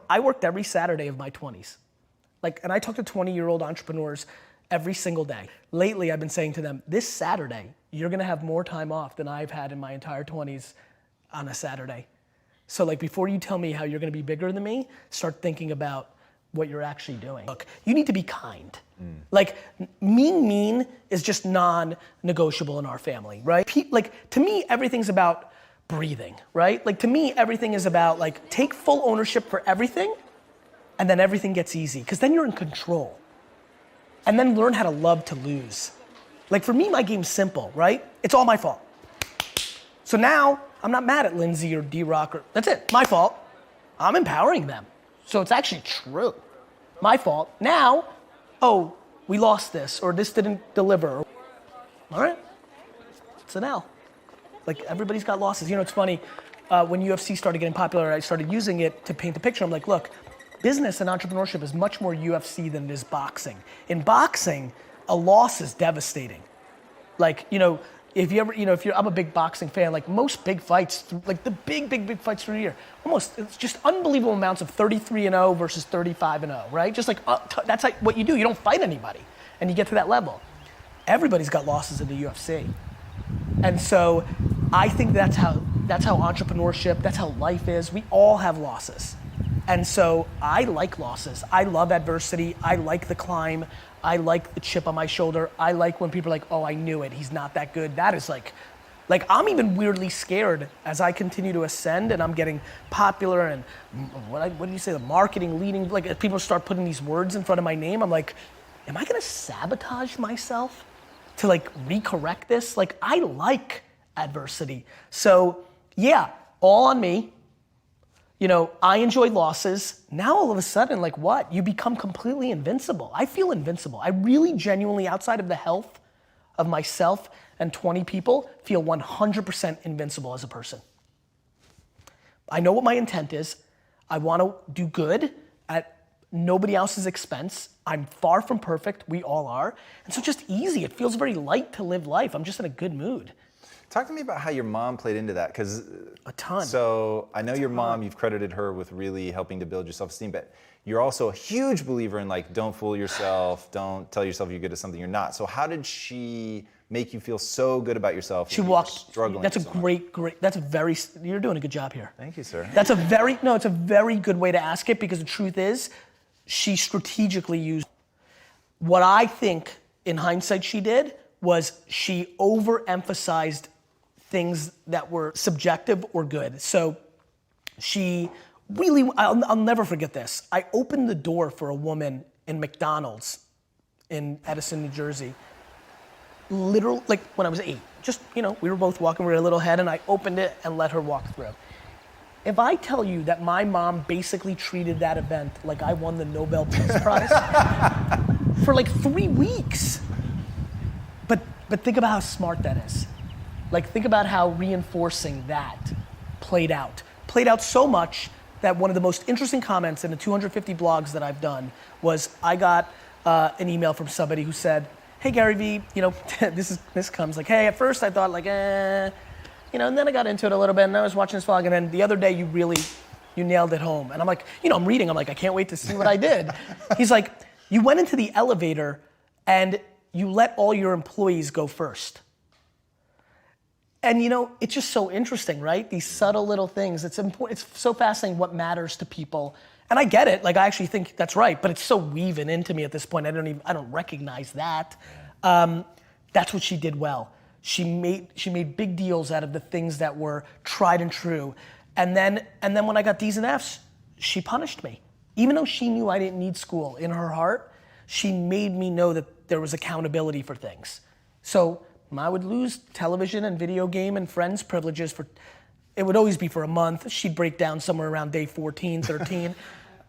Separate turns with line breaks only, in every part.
I worked every Saturday of my 20s. And I talk to 20-year-old entrepreneurs every single day. Lately, I've been saying to them, this Saturday, you're gonna have more time off than I've had in my entire 20s on a Saturday. So before you tell me how you're gonna be bigger than me, start thinking about what you're actually doing. Look, you need to be kind. Mean is just non-negotiable in our family, right? To me, everything's about breathing, right? To me, everything is about take full ownership for everything, and then everything gets easy, because then you're in control. And then learn how to love to lose. For me, my game's simple, right? It's all my fault. So now, I'm not mad at Lindsay or D-Rock, that's it, my fault. I'm empowering them. So it's actually true. My fault. Now, oh, we lost this, or this didn't deliver. All right, it's an L. Everybody's got losses. It's funny, when UFC started getting popular, I started using it to paint the picture. I'm like, look, business and entrepreneurship is much more UFC than it is boxing. In boxing, a loss is devastating. If you ever, I'm a big boxing fan, most big fights, the big fights through the year, it's just unbelievable amounts of 33-0 versus 35-0, right? Just that's what you do. You don't fight anybody, and you get to that level. Everybody's got losses in the UFC. And so I think that's how entrepreneurship, that's how life is. We all have losses. And so I like losses. I love adversity. I like the climb. I like the chip on my shoulder. I like when people are like, oh, I knew it. He's not that good. That is I'm even weirdly scared as I continue to ascend and I'm getting popular and what do you say, the marketing leading, as people start putting these words in front of my name, I'm like, am I gonna sabotage myself to recorrect this? I like adversity. So yeah, all on me. I enjoy losses. Now all of a sudden, what? You become completely invincible. I feel invincible. I really genuinely, outside of the health of myself and 20 people, feel 100% invincible as a person. I know what my intent is. I want to do good at nobody else's expense. I'm far from perfect. We all are. And so just easy. It feels very light to live life. I'm just in a good mood.
Talk to me about how your mom played into that, because
a ton.
So I know your mom, you've credited her with really helping to build your self-esteem, but you're also a huge believer in don't fool yourself, don't tell yourself you're good at something you're not. So how did she make you feel so good about yourself?
She walked,
struggling.
that's a great, you're doing a good job here.
Thank you, sir.
It's a very good way to ask it, because the truth is, she strategically used, what I think in hindsight she did was she overemphasized things that were subjective or good. So she really, I'll never forget this. I opened the door for a woman in McDonald's in Edison, New Jersey. Literally, when I was 8. Just, we were both walking, we were a little head, and I opened it and let her walk through. If I tell you that my mom basically treated that event like I won the Nobel Peace Prize for 3 weeks. But think about how smart that is. Think about how reinforcing that played out. Played out so much that one of the most interesting comments in the 250 blogs that I've done was I got an email from somebody who said, hey Gary Vee, this comes hey, at first I thought and then I got into it a little bit and I was watching this vlog, and then the other day you nailed it home. And I'm I'm reading, I can't wait to see what I did. He's like, you went into the elevator and you let all your employees go first. And it's just so interesting, right? These subtle little things. It's important. It's so fascinating what matters to people. And I get it. I actually think that's right, but it's so weaving into me at this point. I don't recognize that. That's what she did well. She made big deals out of the things that were tried and true. And then when I got D's and F's, she punished me. Even though she knew I didn't need school, in her heart, she made me know that there was accountability for things. So I would lose television and video game and friends privileges it would always be for a month. She'd break down somewhere around day 14, 13.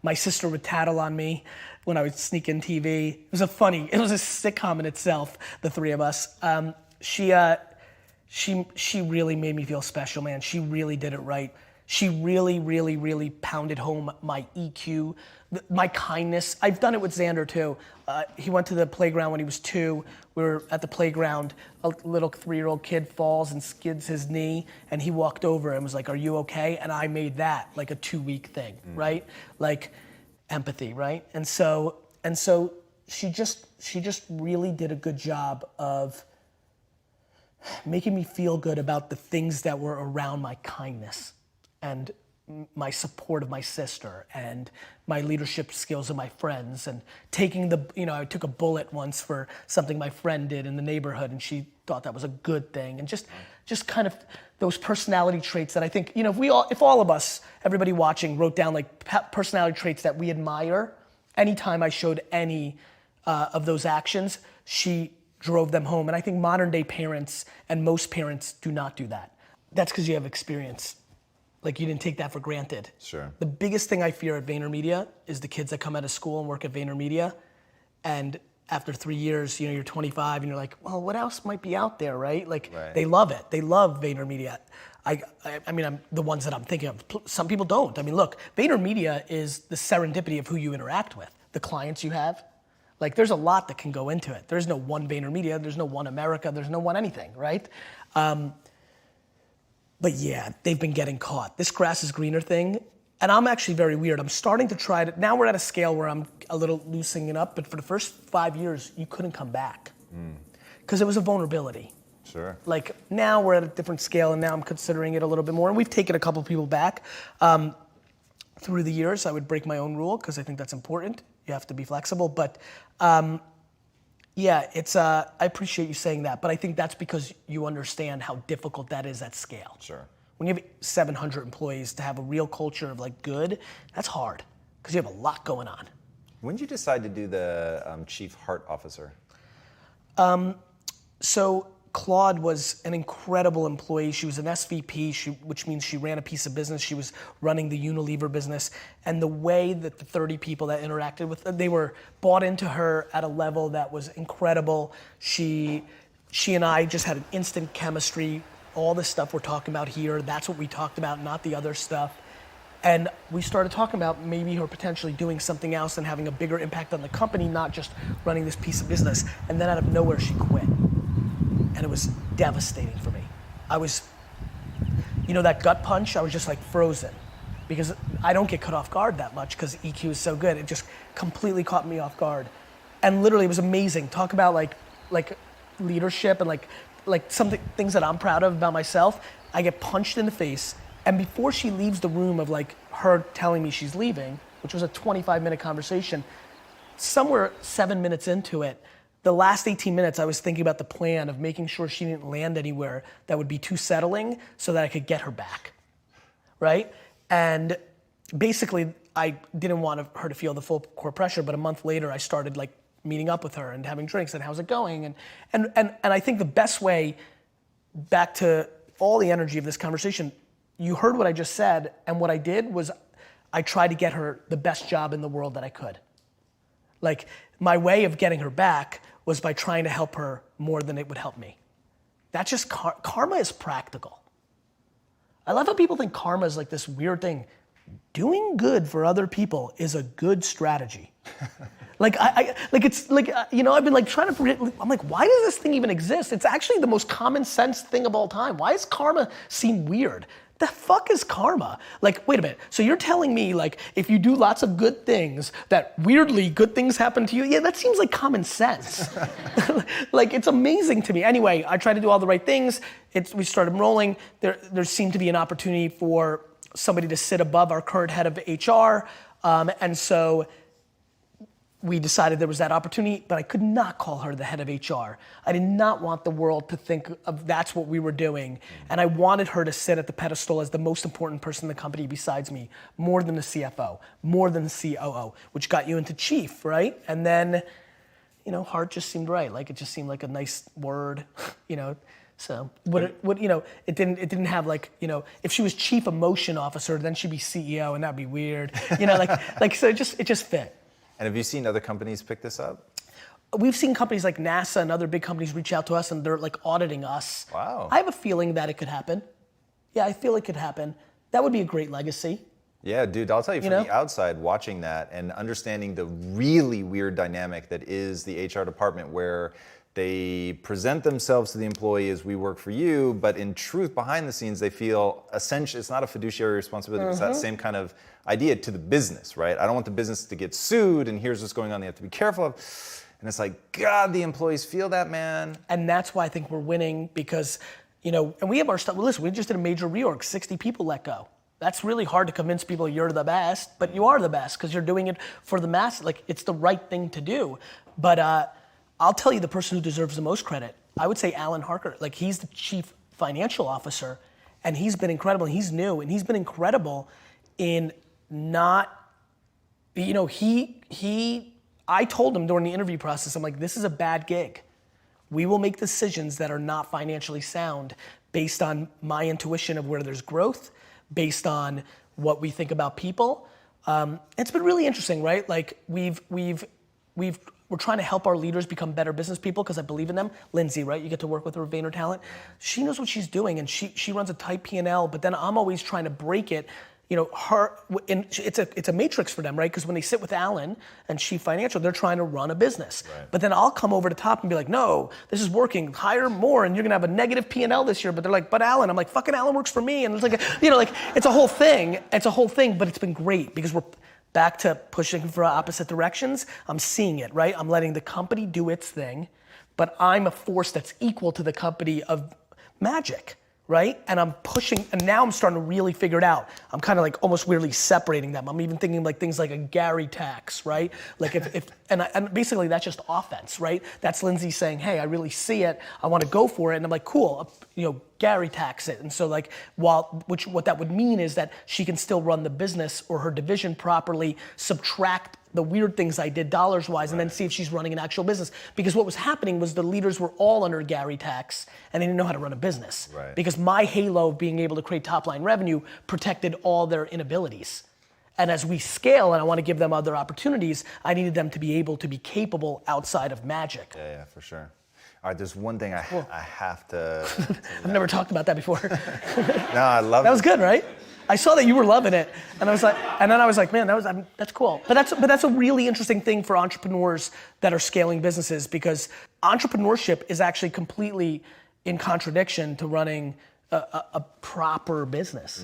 My sister would tattle on me when I would sneak in TV. It was a sitcom in itself, the three of us. She really made me feel special, man. She really did it right. She really, really, really pounded home my EQ, my kindness. I've done it with Xander too. He went to the playground when he was 2. We were at the playground. A little 3-year-old kid falls and skids his knee, and he walked over and was like, "Are you okay?" And I made that like a 2-week thing, right? Like empathy, right? And so she just really did a good job of making me feel good about the things that were around my kindness and my support of my sister and my leadership skills of my friends, and taking I took a bullet once for something my friend did in the neighborhood, and she thought that was a good thing, and just kind of those personality traits that I think, if all of us, everybody watching, wrote down like personality traits that we admire, anytime I showed any of those actions, she drove them home. And I think modern day parents and most parents do not do that. That's because you have experience. Like, you didn't take that for granted.
Sure.
The biggest thing I fear at VaynerMedia is the kids that come out of school and work at VaynerMedia, and after 3 years, you're 25 and you're like, well, what else might be out there, right? Like, They love it. They love VaynerMedia. I mean, I'm the ones that I'm thinking of. Some people don't. I mean, look, VaynerMedia is the serendipity of who you interact with, the clients you have. Like, there's a lot that can go into it. There's no one VaynerMedia, there's no one America, there's no one anything, right? But yeah, they've been getting caught. This grass is greener thing, and I'm actually very weird. I'm starting to try to, now we're at a scale where I'm a little loosening it up, but for the first 5 years, you couldn't come back. Because it was a vulnerability.
Sure.
Like, now we're at a different scale, and now I'm considering it a little bit more, and we've taken a couple people back. Through the years, I would break my own rule, because I think that's important. You have to be flexible, but yeah, I appreciate you saying that, but I think that's because you understand how difficult that is at scale.
Sure.
When you have 700 employees, to have a real culture of like good, that's hard, because you have a lot going on.
When did you decide to do the Chief Heart Officer?
So Claude was an incredible employee. She was an SVP, which means she ran a piece of business. She was running the Unilever business. And the way that the 30 people that interacted with her, they were bought into her at a level that was incredible. She and I just had an instant chemistry. All the stuff we're talking about here, that's what we talked about, not the other stuff. And we started talking about maybe her potentially doing something else and having a bigger impact on the company, not just running this piece of business. And then out of nowhere, she quit. And it was devastating for me. I was, that gut punch, I was just like frozen, because I don't get caught off guard that much because EQ is so good. It just completely caught me off guard. And literally it was amazing. Talk about like leadership and like things that I'm proud of about myself. I get punched in the face, and before she leaves the room of like her telling me she's leaving, which was a 25-minute conversation, somewhere 7 minutes into it, the last 18 minutes, I was thinking about the plan of making sure she didn't land anywhere that would be too settling so that I could get her back, right? And basically, I didn't want her to feel the full core pressure, but a month later, I started like meeting up with her and having drinks and how's it going? And I think the best way, back to all the energy of this conversation, you heard what I just said, and what I did was I tried to get her the best job in the world that I could. Like, my way of getting her back was by trying to help her more than it would help me. That's just, karma is practical. I love how people think karma is like this weird thing. Doing good for other people is a good strategy. I've been like trying to, I'm like, why does this thing even exist? It's actually the most common sense thing of all time. Why does karma seem weird? The fuck is karma? Like, wait a minute. So you're telling me like, if you do lots of good things, that weirdly good things happen to you? Yeah, that seems like common sense. Like, it's amazing to me. Anyway, I tried to do all the right things. We started rolling. There seemed to be an opportunity for somebody to sit above our current head of HR. And so we decided there was that opportunity, but I could not call her the head of HR. I did not want the world to think of that's what we were doing. And I wanted her to sit at the pedestal as the most important person in the company besides me, more than the CFO, more than the COO, which got you into chief, right? And then, heart just seemed right. Like, it just seemed like a nice word, So it didn't have like, if she was chief emotion officer, then she'd be CEO, and that'd be weird. So it just fit.
And have you seen other companies pick this up?
We've seen companies like NASA and other big companies reach out to us, and they're like auditing us.
Wow.
I have a feeling that it could happen. Yeah, I feel it could happen. That would be a great legacy.
Yeah, dude, I'll tell you, from the outside, watching that and understanding the really weird dynamic that is the HR department, where they present themselves to the employee as we work for you, but in truth, behind the scenes, they feel essentially, it's not a fiduciary responsibility, it's that same kind of idea to the business, right? I don't want the business to get sued, and here's what's going on they have to be careful of. And it's like, God, the employees feel that, man.
And that's why I think we're winning, because, and we have our stuff. Listen, we just did a major reorg, 60 people let go. That's really hard to convince people you're the best, but you are the best because you're doing it for the mass. Like, it's the right thing to do. But I'll tell you the person who deserves the most credit. I would say Alan Harker. Like, he's the chief financial officer, and he's been incredible. He's new, and he's been incredible in not, I told him during the interview process, I'm like, this is a bad gig. We will make decisions that are not financially sound based on my intuition of where there's growth, based on what we think about people. It's been really interesting, right? Like, we're trying to help our leaders become better business people because I believe in them. Lindsay, right? You get to work with her at Vayner Talent. She knows what she's doing, and she runs a tight P&L, but then I'm always trying to break it. It's a matrix for them, right? Because when they sit with Alan and Chief Financial, they're trying to run a business. Right. But then I'll come over the top and be like, no, this is working, hire more, and you're gonna have a negative P&L this year. But they're like, but Alan, I'm like, fucking Alan works for me. And it's like, it's a whole thing. It's a whole thing, but it's been great because we're back to pushing for opposite directions. I'm seeing it, right? I'm letting the company do its thing, but I'm a force that's equal to the company of magic. Right? And I'm pushing, and now I'm starting to really figure it out. I'm kind of like almost weirdly separating them. I'm even thinking like things like a Gary tax, right? Like and basically that's just offense, right? That's Lindsay saying, hey, I really see it. I want to go for it. And I'm like, cool, Gary tax it. And so like, what that would mean is that she can still run the business or her division properly, subtract the weird things I did dollars-wise, and then see if she's running an actual business. Because what was happening was the leaders were all under Gary tax, and they didn't know how to run a business.
Right.
Because my halo of being able to create top-line revenue protected all their inabilities. And as we scale, and I want to give them other opportunities, I needed them to be able to be capable outside of magic.
Yeah, for sure. All right, there's one thing I have to
I've never talked about that before.
No, I love it.
That was good, right? I saw that you were loving it, and then I was like, man, that's cool. But that's a really interesting thing for entrepreneurs that are scaling businesses, because entrepreneurship is actually completely in contradiction to running a proper business.